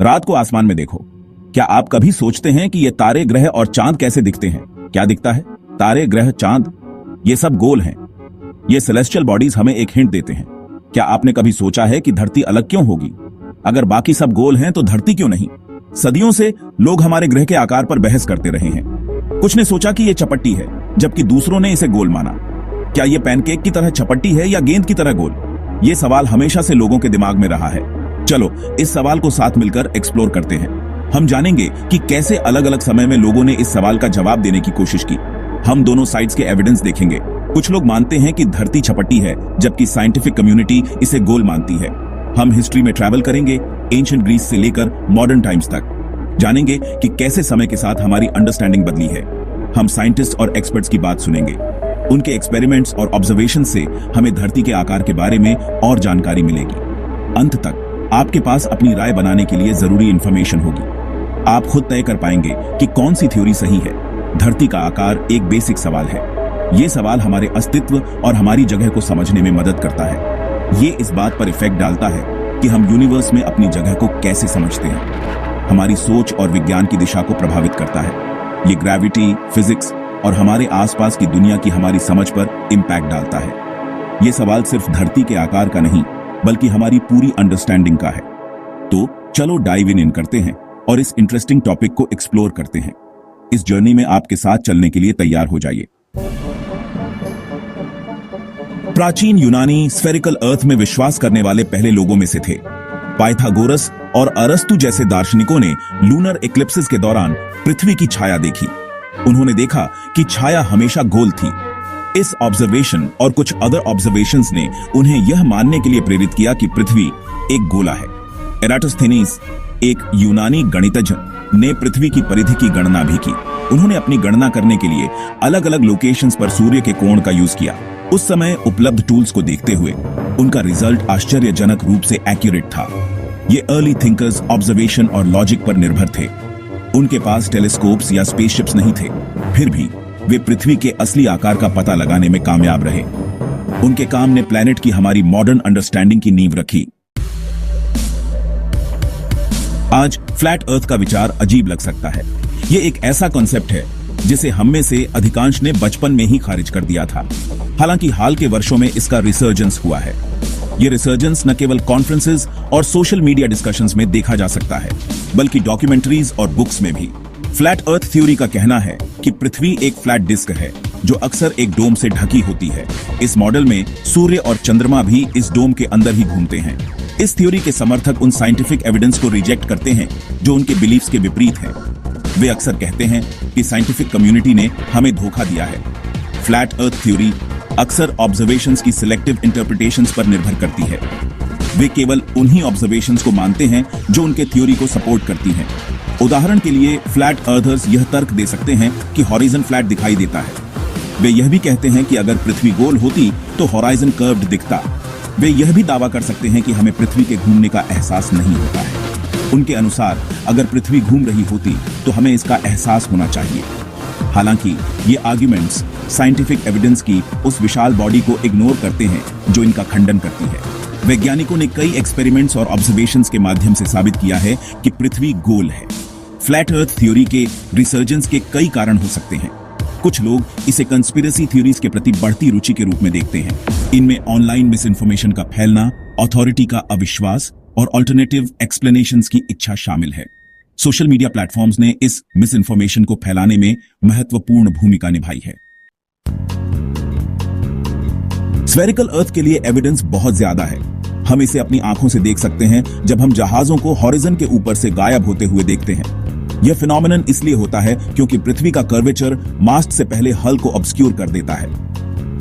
रात को आसमान में देखो। क्या आप कभी सोचते हैं कि ये तारे, ग्रह और चांद कैसे दिखते हैं? क्या दिखता है? तारे, ग्रह, चांद, ये सब गोल हैं। ये सेलेस्टियल बॉडीज हमें एक हिंट देते हैं। क्या आपने कभी सोचा है कि धरती अलग क्यों होगी? अगर बाकी सब गोल हैं तो धरती क्यों नहीं? सदियों से लोग हमारे ग्रह के आकार पर बहस करते रहे हैं। कुछ ने सोचा कि ये चपट्टी है, जबकि दूसरों ने इसे गोल माना। क्या ये पैनकेक की तरह चपट्टी है या गेंद की तरह गोल? ये सवाल हमेशा से लोगों के दिमाग में रहा है। चलो इस सवाल को साथ मिलकर एक्सप्लोर करते हैं। हम जानेंगे कि कैसे अलग अलग समय में लोगों ने इस सवाल का जवाब देने की कोशिश की। हम दोनों साइड्स के एविडेंस देखेंगे। कुछ लोग मानते हैं कि धरती चपट्टी है, जबकि साइंटिफिक कम्युनिटी इसे गोल मानती है। हम हिस्ट्री में ट्रैवल करेंगे, एंशिएंट ग्रीस से लेकर मॉडर्न टाइम्स तक। जानेंगे कि कैसे समय के साथ हमारी अंडरस्टैंडिंग बदली है। हम साइंटिस्ट और एक्सपर्ट्स की बात सुनेंगे। उनके एक्सपेरिमेंट्स और ऑब्जर्वेशन से हमें धरती के आकार के बारे में और जानकारी मिलेगी। अंत तक आपके पास अपनी राय बनाने के लिए जरूरी इंफॉर्मेशन होगी। आप खुद तय कर पाएंगे कि कौन सी थ्योरी सही है। धरती का आकार एक बेसिक सवाल है। ये सवाल हमारे अस्तित्व और हमारी जगह को समझने में मदद करता है। ये इस बात पर इफेक्ट डालता है कि हम यूनिवर्स में अपनी जगह को कैसे समझते हैं। हमारी सोच और विज्ञान की दिशा को प्रभावित करता है। ये ग्रेविटी, फिजिक्स और हमारे आसपास की दुनिया की हमारी समझ पर इम्पैक्ट डालता है। ये सवाल सिर्फ धरती के आकार का नहीं, बल्कि हमारी पूरी अंडरस्टैंडिंग का है। तो चलो डाइव इन करते हैं और इस इंटरेस्टिंग टॉपिक को एक्सप्लोर करते हैं। इस जर्नी में आपके साथ चलने के लिए तैयार हो जाइए। प्राचीन यूनानी स्फेरिकल अर्थ में विश्वास करने वाले पहले लोगों में से थे। पाइथागोरस और अरस्तु जैसे दार्शनिकों ने लूनर इक्लिप्सिस के दौरान पृथ्वी की छाया देखी। उन्होंने देखा कि छाया हमेशा गोल थी। इस ऑब्जर्वेशन और कुछ अदर ऑब्जर्वेशंस ने उन्हें यह मानने के लिए प्रेरित किया कि पृथ्वी एक गोला है। एराटोस्थेनीज, एक यूनानी गणितज्ञ, ने पृथ्वी की परिधि की गणना भी की। उन्होंने अपनी गणना करने के लिए अलग अलग लोकेशंस पर सूर्य के कोण का यूज किया। उस समय उपलब्ध टूल्स को देखते हुए उनका रिजल्ट आश्चर्यजनक रूप से एक्यूरेट था। ये अर्ली थिंकर्स ऑब्जर्वेशन और लॉजिक पर निर्भर थे। उनके पास टेलीस्कोप्स या स्पेसशिप्स नहीं थे, फिर भी वे पृथ्वी के असली आकार का पता लगाने में कामयाब रहे। उनके काम ने प्लैनेट की हमारी मॉडर्न अंडरस्टैंडिंग की नींव रखी। आज फ्लैट अर्थ का विचार अजीब लग सकता है। यह एक ऐसा कॉन्सेप्ट है जिसे हम में से अधिकांश ने बचपन में ही खारिज कर दिया था। हालांकि हाल के वर्षों में इसका रिसर्जेंस हुआ है। यह रिसर्जेंस न केवल कॉन्फ्रेंसेस और सोशल मीडिया डिस्कशंस में देखा जा सकता है, बल्कि डॉक्यूमेंट्रीज और बुक्स में भी। फ्लैट अर्थ थ्योरी का कहना है कि पृथ्वी एक फ्लैट डिस्क है जो अक्सर एक डोम से ढकी होती है। इस मॉडल में सूर्य और चंद्रमा भी इस डोम के अंदर ही घूमते हैं। इस थ्योरी के समर्थक उन साइंटिफिक एविडेंस को रिजेक्ट करते हैं जो उनके बिलीफ्स के विपरीत हैं। वे अक्सर कहते हैं कि साइंटिफिक कम्युनिटी ने हमें धोखा दिया है। फ्लैट अर्थ थ्योरी अक्सर ऑब्जर्वेशंस की सिलेक्टिव इंटरप्रिटेशंस पर निर्भर करती है। वे केवल उन्हीं ऑब्जर्वेशंस को मानते हैं जो उनके थ्योरी को सपोर्ट करती हैं। उदाहरण के लिए फ्लैट अर्थर्स यह तर्क दे सकते हैं कि हॉरिजन फ्लैट दिखाई देता है। वे यह भी कहते हैं कि अगर पृथ्वी गोल होती तो हॉराइजन कर्व्ड दिखता। वे यह भी दावा कर सकते हैं कि हमें पृथ्वी के घूमने का एहसास नहीं होता है। उनके अनुसार अगर पृथ्वी घूम रही होती तो हमें इसका एहसास होना चाहिए। हालांकि ये आर्ग्यूमेंट्स साइंटिफिक एविडेंस की उस विशाल बॉडी को इग्नोर करते हैं जो इनका खंडन करती है। वैज्ञानिकों ने कई एक्सपेरिमेंट्स और ऑब्जर्वेशंस के माध्यम से साबित किया है कि पृथ्वी गोल है। फ्लैट अर्थ थ्योरी के रिसर्जेंस के कई कारण हो सकते हैं। कुछ लोग इसे कंस्पिरेसी थ्योरीज के प्रति बढ़ती रुचि के रूप में देखते हैं। इनमें ऑनलाइन मिस इन्फॉर्मेशन का फैलना, अथॉरिटी का अविश्वास और अल्टरनेटिव एक्सप्लेनेशंस की इच्छा शामिल है। सोशल मीडिया प्लेटफॉर्म्स ने इस मिस इन्फॉर्मेशन को फैलाने में महत्वपूर्ण भूमिका निभाई है। स्फेरिकल अर्थ के लिए एविडेंस बहुत ज्यादा है। हम इसे अपनी आंखों से देख सकते हैं जब हम जहाजों को हॉरिजन के ऊपर से गायब होते हुए देखते हैं। यह फिनोमेनन इसलिए होता है क्योंकि पृथ्वी का कर्वेचर मास्ट से पहले हल को ऑब्स्क्यूर कर देता है।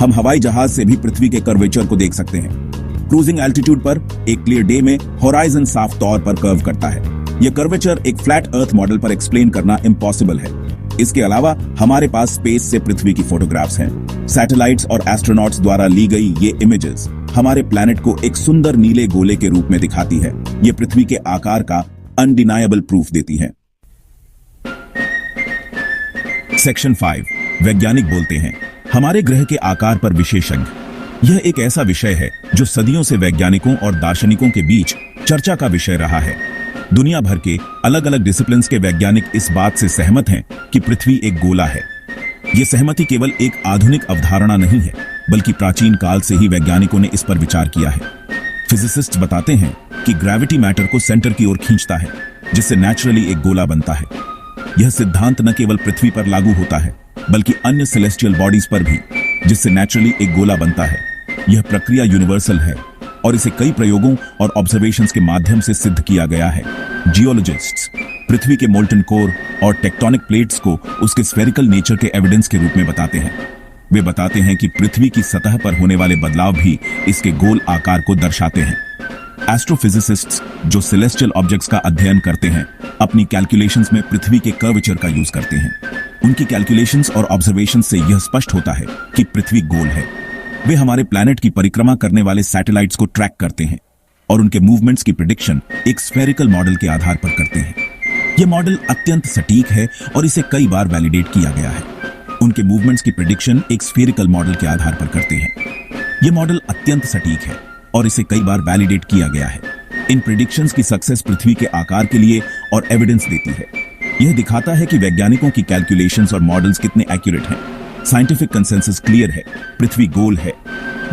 हम हवाई जहाज से भी पृथ्वी के कर्वेचर को देख सकते हैं। क्रूजिंग एल्टीट्यूड पर एक क्लियर डे में हॉराइजन साफ तौर पर कर्व करता है। यह कर्वेचर एक फ्लैट अर्थ मॉडल पर एक्सप्लेन करना इम्पॉसिबल है। इसके अलावा हमारे पास स्पेस से पृथ्वी की फोटोग्राफ्स हैं। सैटेलाइट्स और एस्ट्रोनॉट्स द्वारा ली गई ये इमेजेस हमारे प्लैनेट को एक सुंदर नीले गोले के रूप में दिखाती है। ये पृथ्वी के आकार का अनडिनायबल प्रूफ देती है। सेक्शन 5 वैज्ञानिक बोलते हैं। हमारे ग्रह के आकार पर विशेषज्ञ। यह एक ऐसा विषय है जो सदियों से वैज्ञानिकों और दार्शनिकों के बीच चर्चा का विषय रहा है। दुनिया भर के अलग अलग डिसिप्लिन्स के वैज्ञानिक इस बात से सहमत हैं कि पृथ्वी एक गोला है। यह सहमति केवल एक आधुनिक अवधारणा नहीं है, बल्कि प्राचीन काल से ही वैज्ञानिकों ने इस पर विचार किया है। फिजिसिस्ट्स बताते हैं कि ग्रेविटी मैटर को सेंटर की ओर खींचता है, जिससे नेचुरली एक गोला बनता है। यह सिद्धांत न केवल पृथ्वी पर लागू होता है, बल्कि अन्य सेलेस्टियल बॉडीज पर भी, जिससे नेचुरली एक गोला बनता है। यह प्रक्रिया यूनिवर्सल है और इसे कई प्रयोगों और ऑब्जर्वेशंस के माध्यम से सिद्ध किया गया है। जियोलॉजिस्ट्स पृथ्वी के मोल्टन कोर और टेक्टोनिक प्लेट्स को उसके स्फेरिकल नेचर के एविडेंस के रूप में बताते हैं। वे बताते हैं कि पृथ्वी की सतह पर होने वाले बदलाव भी इसके गोल आकार को दर्शाते हैं। एस्ट्रोफिजिसिस्ट्स जो सेलेस्टियल ऑब्जेक्ट्स का अध्ययन करते हैं, अपनी कैलकुलेशंस में पृथ्वी के कर्वेचर का यूज करते हैं। उनकी कैलकुलेशंस और ऑब्जर्वेशंस से यह स्पष्ट होता है कि पृथ्वी गोल है। वे हमारे प्लैनेट की परिक्रमा करने वाले सैटेलाइट्स को ट्रैक करते हैं और उनके मूवमेंट्स की प्रिडिक्शन एक स्फेरिकल मॉडल के आधार पर करते हैं। यह मॉडल अत्यंत सटीक है और इसे कई बार वैलिडेट किया गया है। उनके मूवमेंट्स की प्रिडिक्शन एक स्फेरिकल मॉडल के आधार पर करते हैं। यह मॉडल अत्यंत सटीक है और इसे कई बार वैलिडेट किया गया है। इन प्रिडिक्शंस की सक्सेस पृथ्वी के आकार के लिए और एविडेंस देती है। यह दिखाता है कि वैज्ञानिकों की कैलकुलेशंस और मॉडल्स कितने एक्यूरेट हैं। साइंटिफिक कंसेंसस क्लियर है, पृथ्वी गोल है।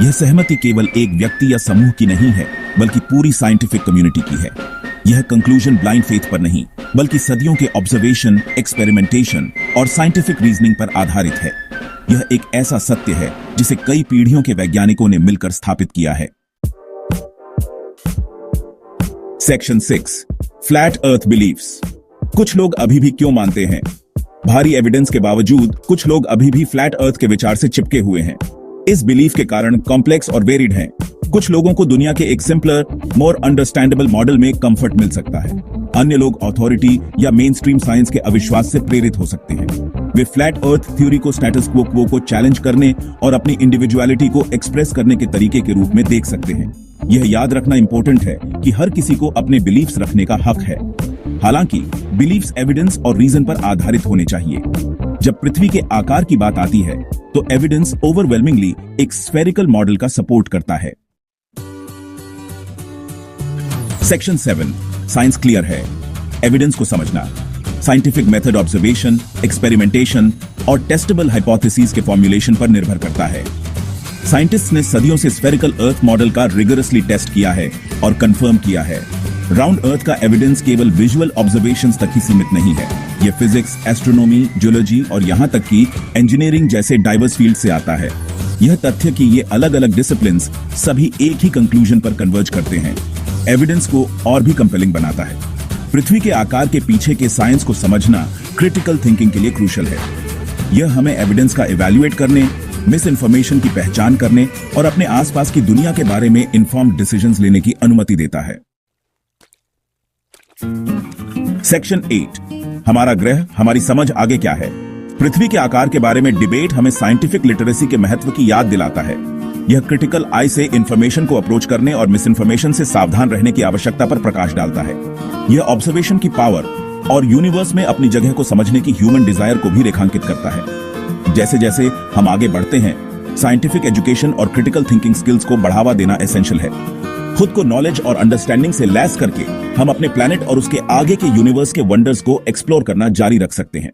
यह सहमति केवल एक व्यक्ति या समूह की नहीं है, बल्कि पूरी साइंटिफिक कम्युनिटी की है। यह कंक्लूजन ब्लाइंड फेथ पर नहीं, बल्कि सदियों के ऑब्जर्वेशन, एक्सपेरिमेंटेशन और साइंटिफिक रीजनिंग पर आधारित है। यह एक ऐसा सत्य है जिसे कई पीढ़ियों के वैज्ञानिकों ने मिलकर स्थापित किया है। Section 6 flat earth beliefs. कुछ लोग अभी भी क्यों मानते हैं? भारी एविडेंस के बावजूद कुछ लोग अभी भी फ्लैट अर्थ के विचार से चिपके हुए हैं। इस बिलीफ के कारण कॉम्प्लेक्स और वेरिड हैं। कुछ लोगों को दुनिया के एक सिंपलर, मोर अंडरस्टैंडेबल मॉडल में कंफर्ट मिल सकता है। अन्य लोग अथॉरिटी या मेन स्ट्रीम साइंस के अविश्वास से प्रेरित हो सकते हैं। वे फ्लैट अर्थ थ्योरी को स्टेटस क्वो को चैलेंज करने और अपनी इंडिविजुअलिटी को एक्सप्रेस करने के तरीके के रूप में देख सकते हैं। यह याद रखना इंपॉर्टेंट है कि हर किसी को अपने बिलीफ्स रखने का हक है। हालांकि बिलीफ्स एविडेंस और रीजन पर आधारित होने चाहिए। जब पृथ्वी के आकार की बात आती है, तो एविडेंस ओवरवेलमिंगली एक स्फेरिकल मॉडल का सपोर्ट करता है। सेक्शन 7 साइंस क्लियर है। एविडेंस को समझना साइंटिफिक मेथड, ऑब्जर्वेशन, एक्सपेरिमेंटेशन और टेस्टेबल हाइपोथेसिस के फॉर्मुलेशन पर निर्भर करता है। साइंटिस्ट्स ने सदियों से स्फेरिकल अर्थ मॉडल का रिगरसली टेस्ट किया है और कंफर्म किया है। राउंड अर्थ का एविडेंस केवल विजुअल ऑब्जर्वेशंस तक ही सीमित नहीं है। यह फिजिक्स, एस्ट्रोनॉमी, जियोलॉजी और यहां तक कि इंजीनियरिंग जैसे डाइवर्स फील्ड से आता है। यह तथ्य कि ये अलग अलग डिसिप्लिन्स सभी एक ही कंक्लूजन पर कन्वर्ज करते हैं, एविडेंस को और भी कंपेलिंग बनाता है। पृथ्वी के आकार के पीछे के साइंस को समझना क्रिटिकल थिंकिंग के लिए क्रूशल है। यह हमें एविडेंस का इवैल्यूएट करने, मिस इन्फॉर्मेशन की पहचान करने और अपने आसपास की दुनिया के बारे में इन्फॉर्म्ड डिसीजंस लेने की अनुमति देता है। सेक्शन 8 हमारा ग्रह, हमारी समझ आगे क्या है। पृथ्वी के आकार के बारे में डिबेट हमें साइंटिफिक लिटरेसी के महत्व की याद दिलाता है। यह क्रिटिकल आई से इंफॉर्मेशन को अप्रोच करने और मिस इन्फॉर्मेशन से सावधान रहने की आवश्यकता पर प्रकाश डालता है। यह ऑब्जर्वेशन की पावर और यूनिवर्स में अपनी जगह को समझने की ह्यूमन डिजायर को भी रेखांकित करता है। जैसे जैसे हम आगे बढ़ते हैं, साइंटिफिक एजुकेशन और क्रिटिकल थिंकिंग स्किल्स को बढ़ावा देना एसेंशियल है। खुद को नॉलेज और अंडरस्टैंडिंग से लैस करके हम अपने प्लैनेट और उसके आगे के यूनिवर्स के वंडर्स को एक्सप्लोर करना जारी रख सकते हैं।